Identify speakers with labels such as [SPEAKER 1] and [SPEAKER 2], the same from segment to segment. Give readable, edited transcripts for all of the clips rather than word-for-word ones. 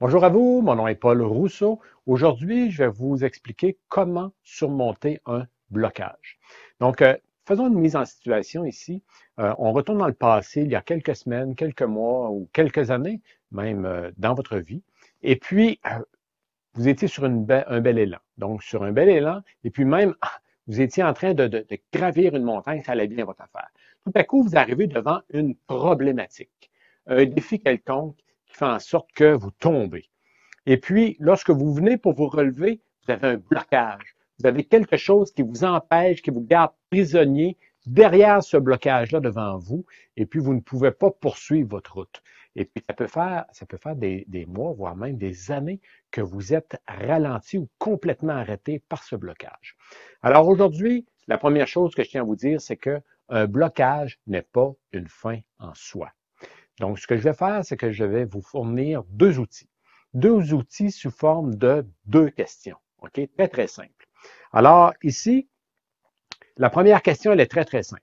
[SPEAKER 1] Bonjour à vous, mon nom est Paul Rousseau. Aujourd'hui, je vais vous expliquer comment surmonter un blocage. Donc, faisons une mise en situation ici. On retourne dans le passé, il y a quelques semaines, quelques mois ou quelques années, même dans votre vie. Et puis, vous étiez sur un bel élan. Donc, sur un bel élan, et puis même, vous étiez en train de gravir une montagne, ça allait bien votre affaire. Tout à coup, vous arrivez devant une problématique, un défi quelconque qui fait en sorte que vous tombez. Et puis, lorsque vous venez pour vous relever, vous avez un blocage. Vous avez quelque chose qui vous empêche, qui vous garde prisonnier derrière ce blocage-là devant vous, et puis vous ne pouvez pas poursuivre votre route. Et puis, ça peut faire des mois, voire même des années que vous êtes ralenti ou complètement arrêté par ce blocage. Alors aujourd'hui, la première chose que je tiens à vous dire, c'est que un blocage n'est pas une fin en soi. Donc, ce que je vais faire, c'est que je vais vous fournir deux outils. Deux outils sous forme de deux questions. OK? Très, très simple. Alors, ici, la première question, elle est très, très simple.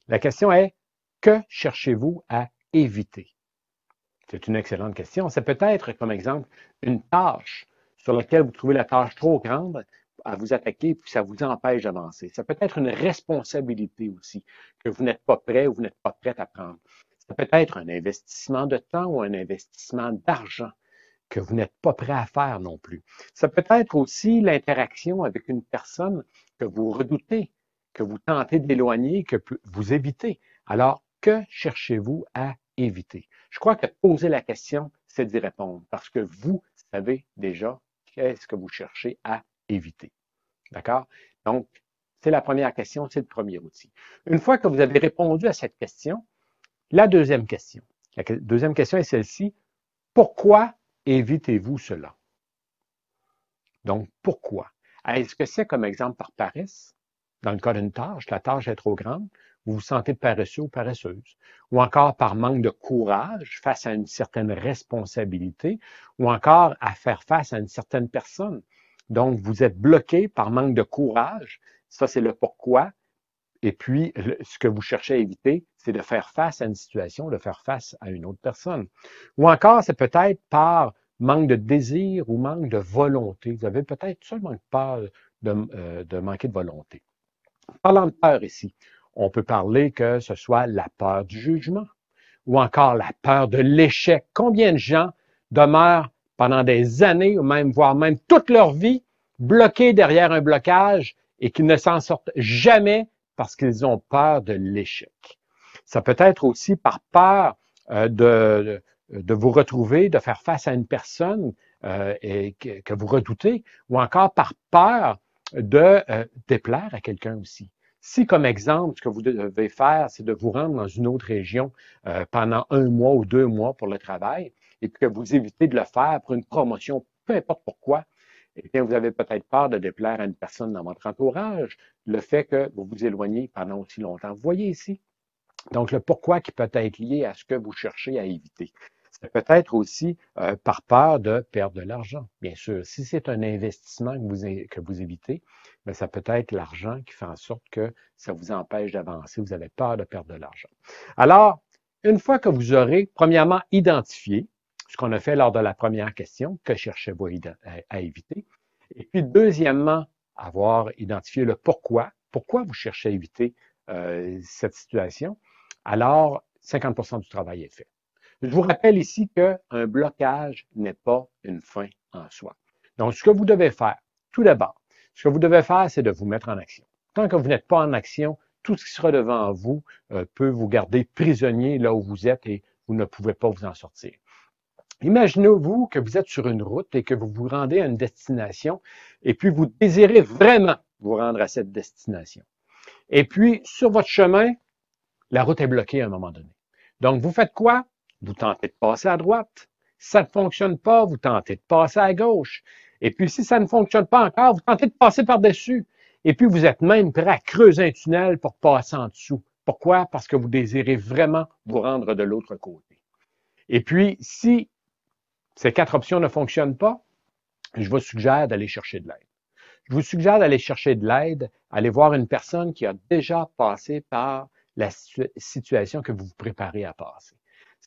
[SPEAKER 1] La question est, que cherchez-vous à éviter? C'est une excellente question. Ça peut être, comme exemple, une tâche sur laquelle vous trouvez la tâche trop grande à vous attaquer, puis ça vous empêche d'avancer. Ça peut être une responsabilité aussi, que vous n'êtes pas prêt ou vous n'êtes pas prête à prendre. Ça peut être un investissement de temps ou un investissement d'argent que vous n'êtes pas prêt à faire non plus. Ça peut être aussi l'interaction avec une personne que vous redoutez, que vous tentez d'éloigner, que vous évitez. Alors, que cherchez-vous à éviter? Je crois que poser la question, c'est d'y répondre parce que vous savez déjà qu'est-ce que vous cherchez à éviter. D'accord? Donc, c'est la première question, c'est le premier outil. Une fois que vous avez répondu à cette question, la deuxième question. La deuxième question est celle-ci. Pourquoi évitez-vous cela? Donc, pourquoi? Est-ce que c'est comme exemple par paresse? Dans le cas d'une tâche, la tâche est trop grande, vous vous sentez paresseux ou paresseuse. Ou encore par manque de courage face à une certaine responsabilité, ou encore à faire face à une certaine personne. Donc, vous êtes bloqué par manque de courage. Ça, c'est le pourquoi. Et puis, ce que vous cherchez à éviter, c'est de faire face à une situation, de faire face à une autre personne. Ou encore, c'est peut-être par manque de désir ou manque de volonté. Vous avez peut-être seulement peur de manquer de volonté. Parlant de peur ici, on peut parler que ce soit la peur du jugement ou encore la peur de l'échec. Combien de gens demeurent pendant des années ou même, voire même toute leur vie, bloqués derrière un blocage et qui ne s'en sortent jamais parce qu'ils ont peur de l'échec. Ça peut être aussi par peur de vous retrouver, de faire face à une personne que vous redoutez, ou encore par peur de déplaire à quelqu'un aussi. Si, comme exemple, ce que vous devez faire, c'est de vous rendre dans une autre région pendant 1 mois ou 2 mois pour le travail, et que vous évitez de le faire pour une promotion, peu importe pourquoi, eh bien, vous avez peut-être peur de déplaire à une personne dans votre entourage, le fait que vous vous éloignez pendant aussi longtemps. Vous voyez ici? Donc, le pourquoi qui peut être lié à ce que vous cherchez à éviter. Ça peut être aussi par peur de perdre de l'argent. Bien sûr, si c'est un investissement que vous évitez, bien, ça peut être l'argent qui fait en sorte que ça vous empêche d'avancer. Vous avez peur de perdre de l'argent. Alors, une fois que vous aurez, premièrement, identifié ce qu'on a fait lors de la première question, que cherchez-vous à éviter, et puis deuxièmement, avoir identifié le pourquoi vous cherchez à éviter cette situation, alors 50% du travail est fait. Je vous rappelle ici qu'un blocage n'est pas une fin en soi. Donc, ce que vous devez faire, tout d'abord, ce que vous devez faire, c'est de vous mettre en action. Tant que vous n'êtes pas en action, tout ce qui sera devant vous peut vous garder prisonnier là où vous êtes et vous ne pouvez pas vous en sortir. Imaginez-vous que vous êtes sur une route et que vous vous rendez à une destination et puis vous désirez vraiment vous rendre à cette destination. Et puis, sur votre chemin, la route est bloquée à un moment donné. Donc, vous faites quoi? Vous tentez de passer à droite. Si ça ne fonctionne pas, vous tentez de passer à gauche. Et puis, si ça ne fonctionne pas encore, vous tentez de passer par-dessus. Et puis, vous êtes même prêt à creuser un tunnel pour passer en dessous. Pourquoi? Parce que vous désirez vraiment vous rendre de l'autre côté. Et puis, si ces 4 options ne fonctionnent pas, je vous suggère d'aller chercher de l'aide. Je vous suggère d'aller chercher de l'aide, aller voir une personne qui a déjà passé par la situation que vous vous préparez à passer.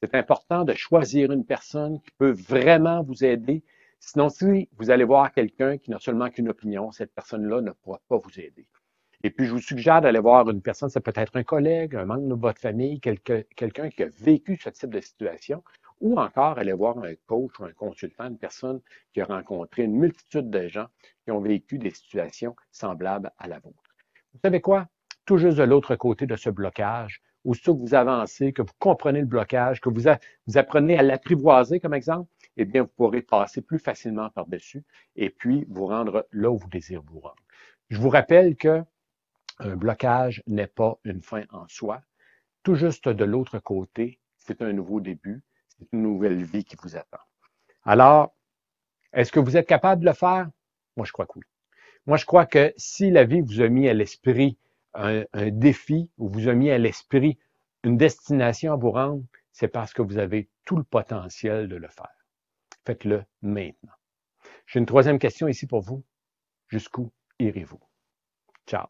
[SPEAKER 1] C'est important de choisir une personne qui peut vraiment vous aider. Sinon, si vous allez voir quelqu'un qui n'a seulement qu'une opinion, cette personne-là ne pourra pas vous aider. Et puis, je vous suggère d'aller voir une personne, ça peut être un collègue, un membre de votre famille, quelqu'un qui a vécu ce type de situation, ou encore aller voir un coach ou un consultant, une personne qui a rencontré une multitude de gens qui ont vécu des situations semblables à la vôtre. Vous savez quoi? Tout juste de l'autre côté de ce blocage, aussitôt que vous avancez, que vous comprenez le blocage, que vous apprenez à l'apprivoiser comme exemple, eh bien, vous pourrez passer plus facilement par-dessus et puis vous rendre là où vous désirez vous rendre. Je vous rappelle que un blocage n'est pas une fin en soi. Tout juste de l'autre côté, c'est un nouveau début, c'est une nouvelle vie qui vous attend. Alors, est-ce que vous êtes capable de le faire? Moi, je crois que oui. Moi, je crois que si la vie vous a mis à l'esprit un défi ou vous a mis à l'esprit une destination à vous rendre, c'est parce que vous avez tout le potentiel de le faire. Faites-le maintenant. J'ai une troisième question ici pour vous. Jusqu'où irez-vous? Ciao.